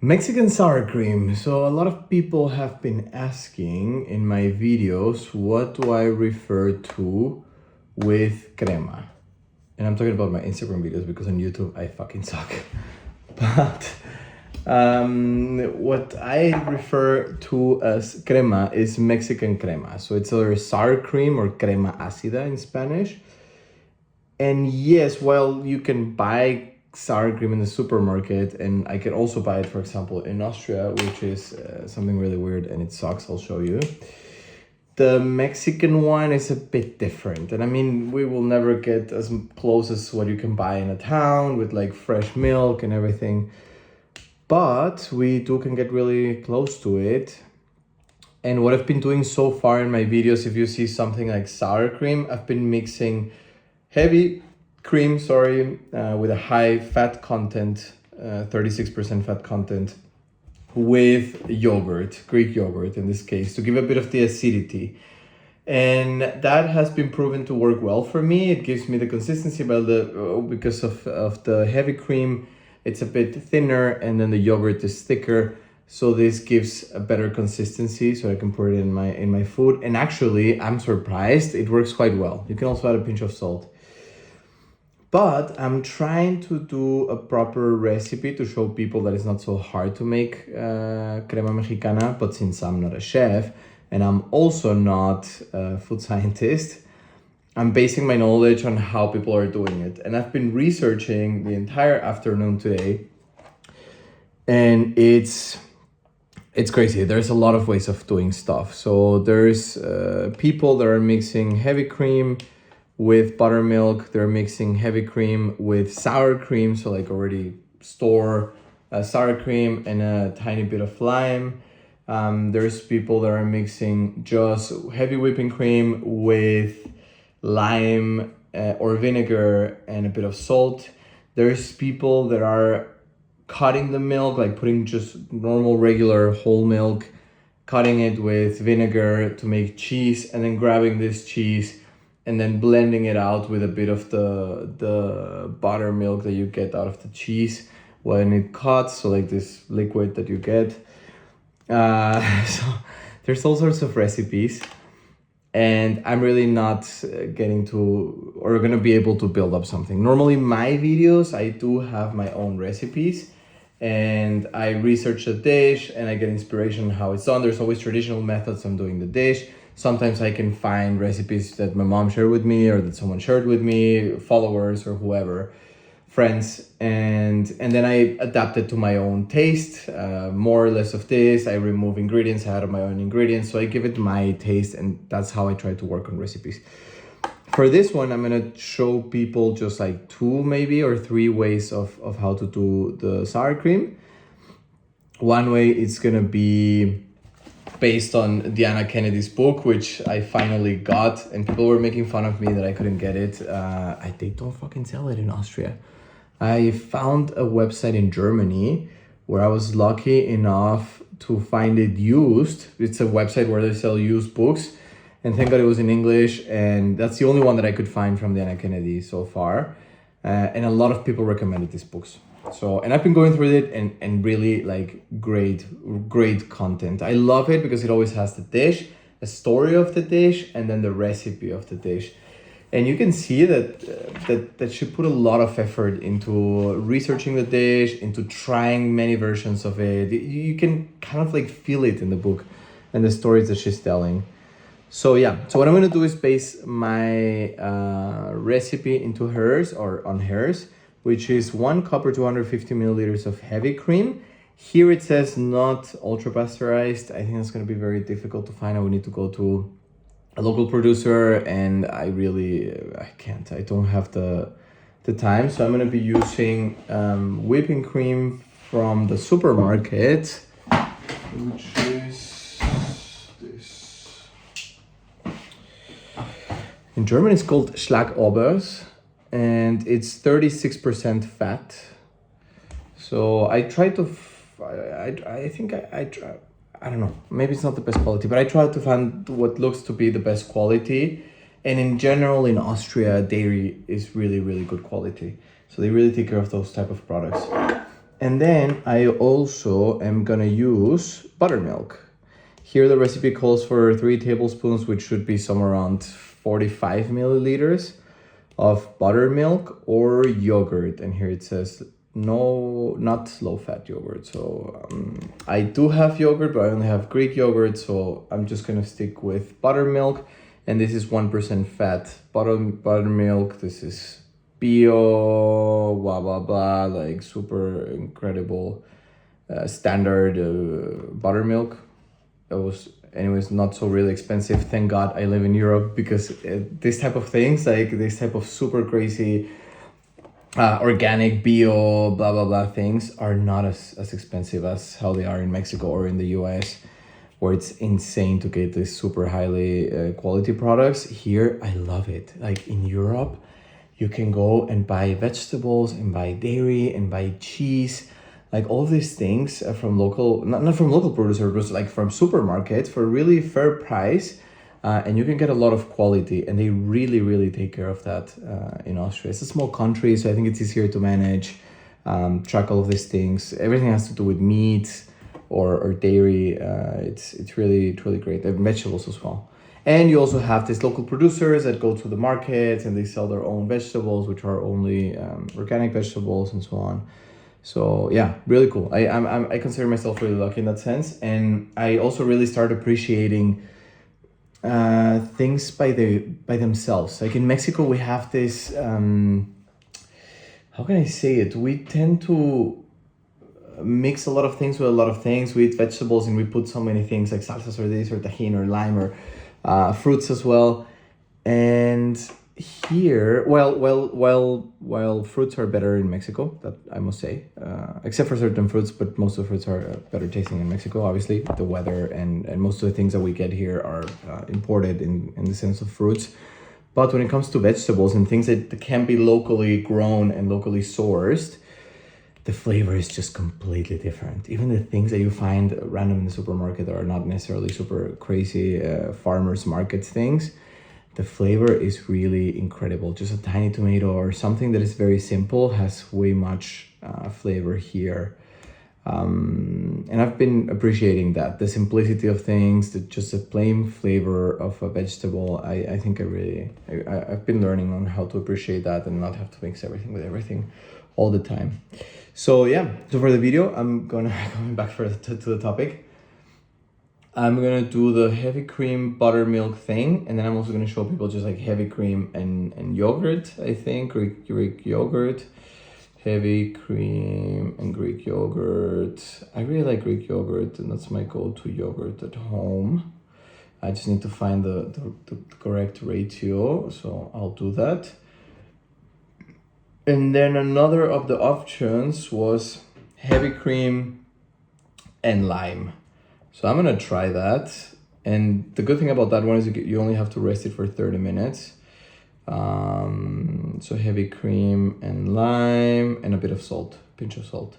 Mexican sour cream. So a lot of people have been asking in my videos, what do I refer to with crema? And I'm talking about my Instagram videos because on YouTube I fucking suck. But what I refer to as crema is Mexican crema. So it's either sour cream or crema ácida in Spanish. And yes, well, you can buy sour cream in the supermarket, and I can also buy it, for example, in Austria, which is something really weird and it sucks. I'll show you. The Mexican one is a bit different, and I mean, we will never get as close as what you can buy in a town with like fresh milk and everything, but we can get really close to it. And what I've been doing so far in my videos, if you see something like sour cream, I've been mixing heavy cream, with a high fat content, 36% fat content, with yogurt, Greek yogurt in this case, to give a bit of the acidity. And that has been proven to work well for me. It gives me the consistency, but because of the heavy cream, it's a bit thinner, and then the yogurt is thicker. So this gives a better consistency, so I can put it in my food. And actually, I'm surprised, it works quite well. You can also add a pinch of salt. But I'm trying to do a proper recipe to show people that it's not so hard to make crema mexicana. But since I'm not a chef and I'm also not a food scientist, I'm basing my knowledge on how people are doing it. And I've been researching the entire afternoon today, and it's crazy. There's a lot of ways of doing stuff. So there's people that are mixing heavy cream with buttermilk. They're mixing heavy cream with sour cream, so like already store sour cream and a tiny bit of lime. There's people that are mixing just heavy whipping cream with lime or vinegar and a bit of salt. There's people that are cutting the milk, like putting just normal regular whole milk, cutting it with vinegar to make cheese, and then grabbing this cheese and then blending it out with a bit of the buttermilk that you get out of the cheese when it cuts, so like this liquid that you get. So there's all sorts of recipes, and I'm really not getting to or gonna be able to build up something. Normally my videos, I do have my own recipes, and I research the dish and I get inspiration on how it's done. There's always traditional methods on doing the dish. Sometimes I can find recipes that my mom shared with me or that someone shared with me, followers or whoever, friends, and then I adapt it to my own taste, more or less of this. I remove ingredients out of my own ingredients, so I give it my taste, and that's how I try to work on recipes. For this one, I'm gonna show people just like 2 maybe or 3 ways of how to do the sour cream. One way it's gonna be based on Diana Kennedy's book, which I finally got, and people were making fun of me that I couldn't get it. They don't fucking sell it in Austria. I found a website in Germany where I was lucky enough to find it used. It's a website where they sell used books, and thank God it was in English, and that's the only one that I could find from Diana Kennedy so far. And a lot of people recommended these books. So, and I've been going through it, and really like great content. I love it because it always has the dish, a story of the dish, and then the recipe of the dish. And you can see that she put a lot of effort into researching the dish, into trying many versions of it. You can kind of like feel it in the book and the stories that she's telling. So yeah, so what I'm gonna do is base my recipe into hers, or on hers, which is 1 cup or 250 milliliters of heavy cream. Here it says not ultra pasteurized. I think it's gonna be very difficult to find. I would need to go to a local producer, and I can't. I don't have the time. So I'm gonna be using whipping cream from the supermarket, which is this. In German it's called Schlagobers, and it's 36% fat. So I try to, I don't know, maybe it's not the best quality, but I try to find what looks to be the best quality. And in general, in Austria, dairy is really, really good quality. So they really take care of those type of products. And then I also am gonna use buttermilk. Here the recipe calls for 3 tablespoons, which should be somewhere around 45 milliliters of buttermilk or yogurt. And here it says no, not low fat yogurt. So I do have yogurt, but I only have Greek yogurt. So I'm just gonna stick with buttermilk. And this is 1% fat buttermilk. This is bio, blah, blah, blah, like super incredible standard buttermilk. It was, anyways, not so really expensive. Thank God I live in Europe, because this type of things, like this type of super crazy organic bio blah blah blah things, are not as expensive as how they are in Mexico or in the US, where it's insane to get these super highly quality products. Here I love it. Like in Europe, you can go and buy vegetables and buy dairy and buy cheese, like all these things from local, not from local producers, but like from supermarkets for a really fair price. And you can get a lot of quality, and they really, really take care of that in Austria. It's a small country, so I think it's easier to manage, track all of these things. Everything has to do with meat or dairy. It's really great. And vegetables as well. And you also have these local producers that go to the markets and they sell their own vegetables, which are only organic vegetables and so on. So yeah, really cool. I consider myself really lucky in that sense. And I also really started appreciating things by themselves. Like in Mexico, we have this, how can I say it? We tend to mix a lot of things with a lot of things. We eat vegetables and we put so many things like salsas or this or tajin or lime or fruits as well. And here, while fruits are better in Mexico, that I must say, except for certain fruits, but most of the fruits are better tasting in Mexico. Obviously, the weather and most of the things that we get here are imported in the sense of fruits. But when it comes to vegetables and things that can be locally grown and locally sourced, the flavor is just completely different. Even the things that you find random in the supermarket that are not necessarily super crazy farmers markets things, the flavor is really incredible. Just a tiny tomato or something that is very simple has way much flavor here. And I've been appreciating that, the simplicity of things, just a plain flavor of a vegetable. I think I've been learning on how to appreciate that and not have to mix everything with everything all the time. So yeah, so for the video, I'm going back to the topic. I'm gonna do the heavy cream buttermilk thing, and then I'm also gonna show people just like heavy cream and yogurt, I think, Greek yogurt. Heavy cream and Greek yogurt. I really like Greek yogurt, and that's my go-to yogurt at home. I just need to find the correct ratio, so I'll do that. And then another of the options was heavy cream and lime. So I'm gonna try that. And the good thing about that one is you only have to rest it for 30 minutes. So heavy cream and lime and a bit of salt, pinch of salt.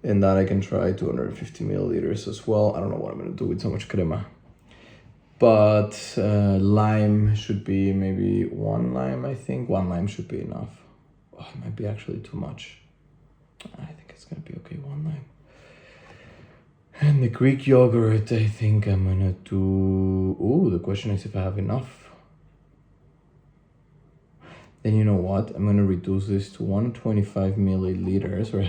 And that I can try 250 milliliters as well. I don't know what I'm gonna do with so much crema. But lime should be maybe 1 lime, I think. 1 lime should be enough. Oh, it might be actually too much. I think it's gonna be okay, 1 lime. And the Greek yogurt, I think I'm gonna do... Ooh, the question is if I have enough. Then you know what? I'm gonna reduce this to 125 milliliters, or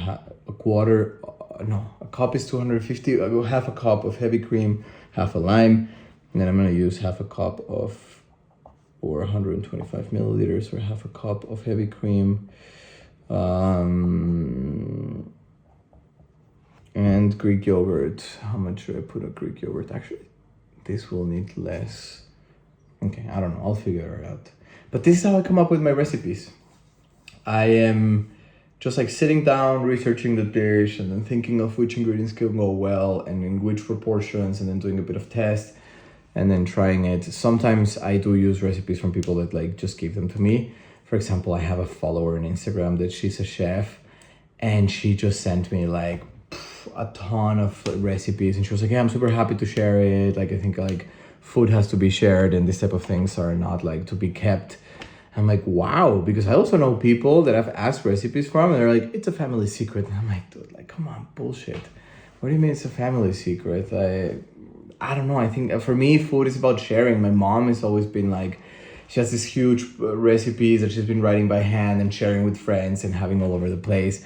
a quarter... No, a cup is 250. I go half a cup of heavy cream, half a lime. And then I'm gonna use half a cup of... or 125 milliliters, or half a cup of heavy cream. And Greek yogurt. How much should I put of Greek yogurt? Actually, this will need less. Okay, I don't know. I'll figure it out. But this is how I come up with my recipes. I am just like sitting down, researching the dish, and then thinking of which ingredients can go well and in which proportions, and then doing a bit of test, and then trying it. Sometimes I do use recipes from people that like just give them to me. For example, I have a follower on Instagram that she's a chef, and she just sent me like a ton of recipes, and she was like, yeah, I'm super happy to share it. Like, I think like food has to be shared, and this type of things are not like to be kept I'm like, wow, because I also know people that I've asked recipes from and they're like, it's a family secret. And I'm like, dude, like, come on, bullshit. What do you mean it's a family secret? I don't know. I think for me, food is about sharing. My mom has always been like, she has these huge recipes that she's been writing by hand and sharing with friends and having all over the place.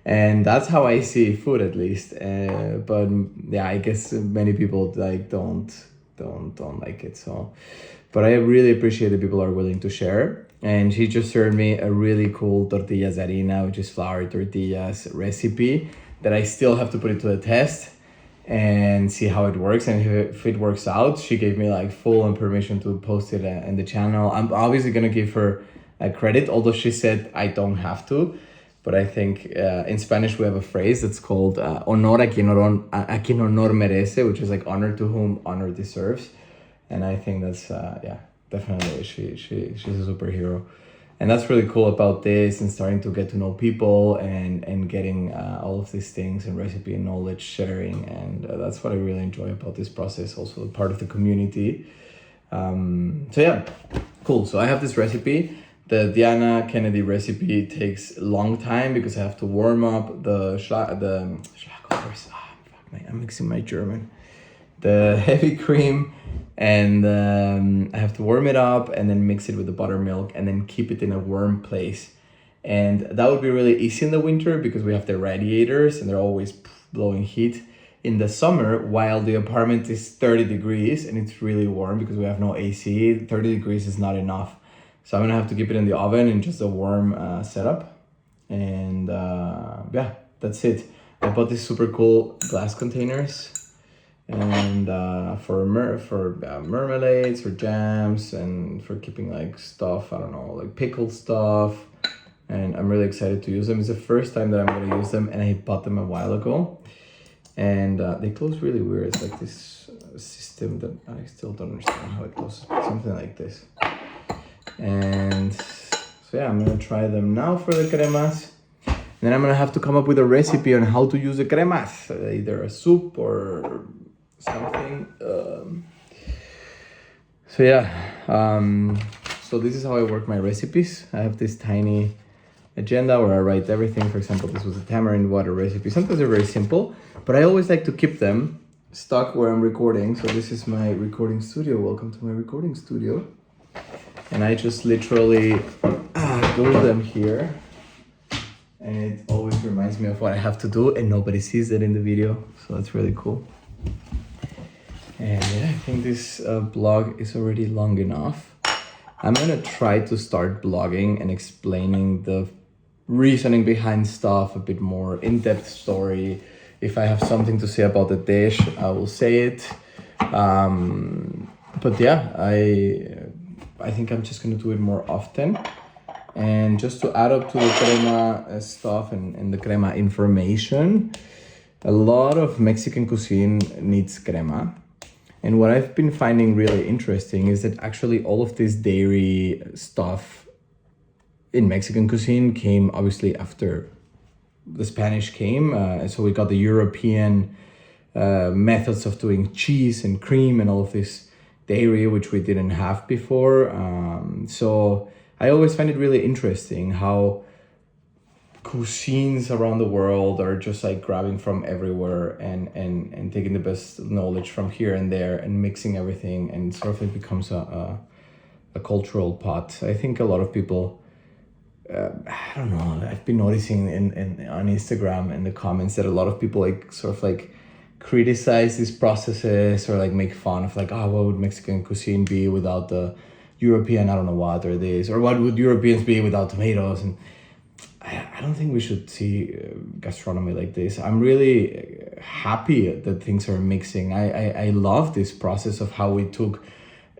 And that's how I see food, at least. But yeah, I guess many people like don't like it. So, but I really appreciate that people are willing to share. And she just served me a really cool tortillas harina, which is flour tortillas recipe that I still have to put it to the test and see how it works. And if it works out, she gave me like full and permission to post it in the channel. I'm obviously gonna give her a credit, although she said I don't have to. But I think in Spanish we have a phrase that's called honor a quien honor merece, which is like honor to whom honor deserves. And I think that's, yeah, definitely she's a superhero. And that's really cool about this, and starting to get to know people and getting all of these things and recipe and knowledge sharing. And that's what I really enjoy about this process, also part of the community. So yeah, cool. So I have this recipe. The Diana Kennedy recipe takes a long time because I have to warm up the Schlagobers. I'm mixing my German. The heavy cream, and I have to warm it up and then mix it with the buttermilk and then keep it in a warm place. And that would be really easy in the winter because we have the radiators and they're always blowing heat. In the summer, while the apartment is 30 degrees and it's really warm because we have no AC, 30 degrees is not enough. So I'm gonna have to keep it in the oven in just a warm setup. And yeah, that's it. I bought these super cool glass containers and for marmalades or jams and for keeping like stuff, I don't know, like pickled stuff. And I'm really excited to use them. It's the first time that I'm gonna use them, and I bought them a while ago. And they close really weird. It's like this system that I still don't understand how it closes, something like this. And so yeah, I'm gonna try them now for the cremas. And then I'm gonna have to come up with a recipe on how to use the cremas, either a soup or something. So yeah, so this is how I work my recipes. I have this tiny agenda where I write everything. For example, this was a tamarind water recipe. Sometimes they're very simple, but I always like to keep them stuck where I'm recording. So this is my recording studio. Welcome to my recording studio. And I just literally glue them here. And it always reminds me of what I have to do, and nobody sees it in the video. So that's really cool. And yeah, I think this blog is already long enough. I'm gonna try to start blogging and explaining the reasoning behind stuff, a bit more in-depth story. If I have something to say about the dish, I will say it. But yeah, I think I'm just gonna do it more often. And just to add up to the crema stuff and the crema information, a lot of Mexican cuisine needs crema. And what I've been finding really interesting is that actually all of this dairy stuff in Mexican cuisine came obviously after the Spanish came. So we got the European methods of doing cheese and cream and all of this dairy, which we didn't have before. So I always find it really interesting how cuisines around the world are just like grabbing from everywhere and taking the best knowledge from here and there and mixing everything, and sort of it becomes a cultural pot. I think a lot of people, I don't know, I've been noticing on Instagram in the comments that a lot of people like sort of like criticize these processes or like make fun of like, oh, what would Mexican cuisine be without the European, I don't know what, or this, or what would Europeans be without tomatoes? And I don't think we should see gastronomy like this. I'm really happy that things are mixing. I love this process of how we took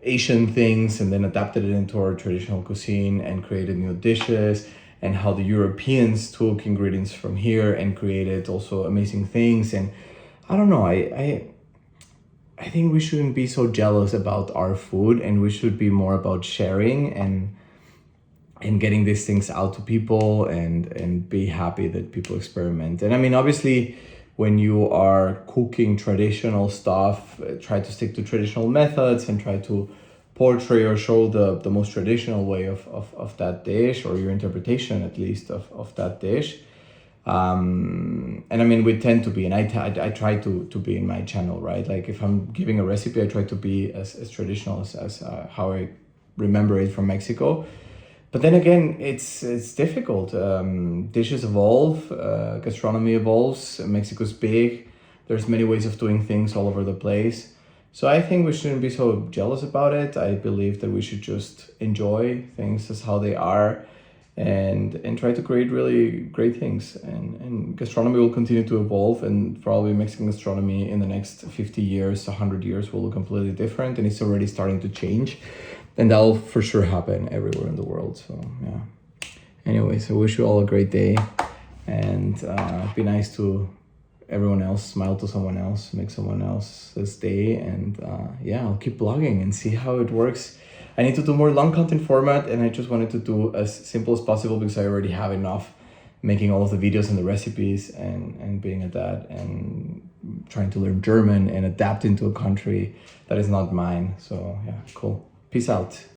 Asian things and then adapted it into our traditional cuisine and created new dishes, and how the Europeans took ingredients from here and created also amazing things. And I don't know, I think we shouldn't be so jealous about our food, and we should be more about sharing and getting these things out to people and be happy that people experiment. And I mean, obviously, when you are cooking traditional stuff, try to stick to traditional methods and try to portray or show the most traditional way of that dish, or your interpretation at least of that dish. And I mean, we tend to be, and I try to be in my channel, right? Like if I'm giving a recipe, I try to be as traditional as how I remember it from Mexico. But then again, it's difficult. Dishes evolve, gastronomy evolves. Mexico's big. There's many ways of doing things all over the place. So I think we shouldn't be so jealous about it. I believe that we should just enjoy things as how they are, and try to create really great things. And gastronomy will continue to evolve, and probably Mexican gastronomy in the next 50 years, 100 years will look completely different, and it's already starting to change. And that'll for sure happen everywhere in the world. So yeah. Anyways, I wish you all a great day, and be nice to everyone else, smile to someone else, make someone else's day, and yeah, I'll keep blogging and see how it works. I need to do more long content format, and I just wanted to do as simple as possible because I already have enough making all of the videos and the recipes, and being a dad and trying to learn German and adapt into a country that is not mine. So yeah, cool. Peace out.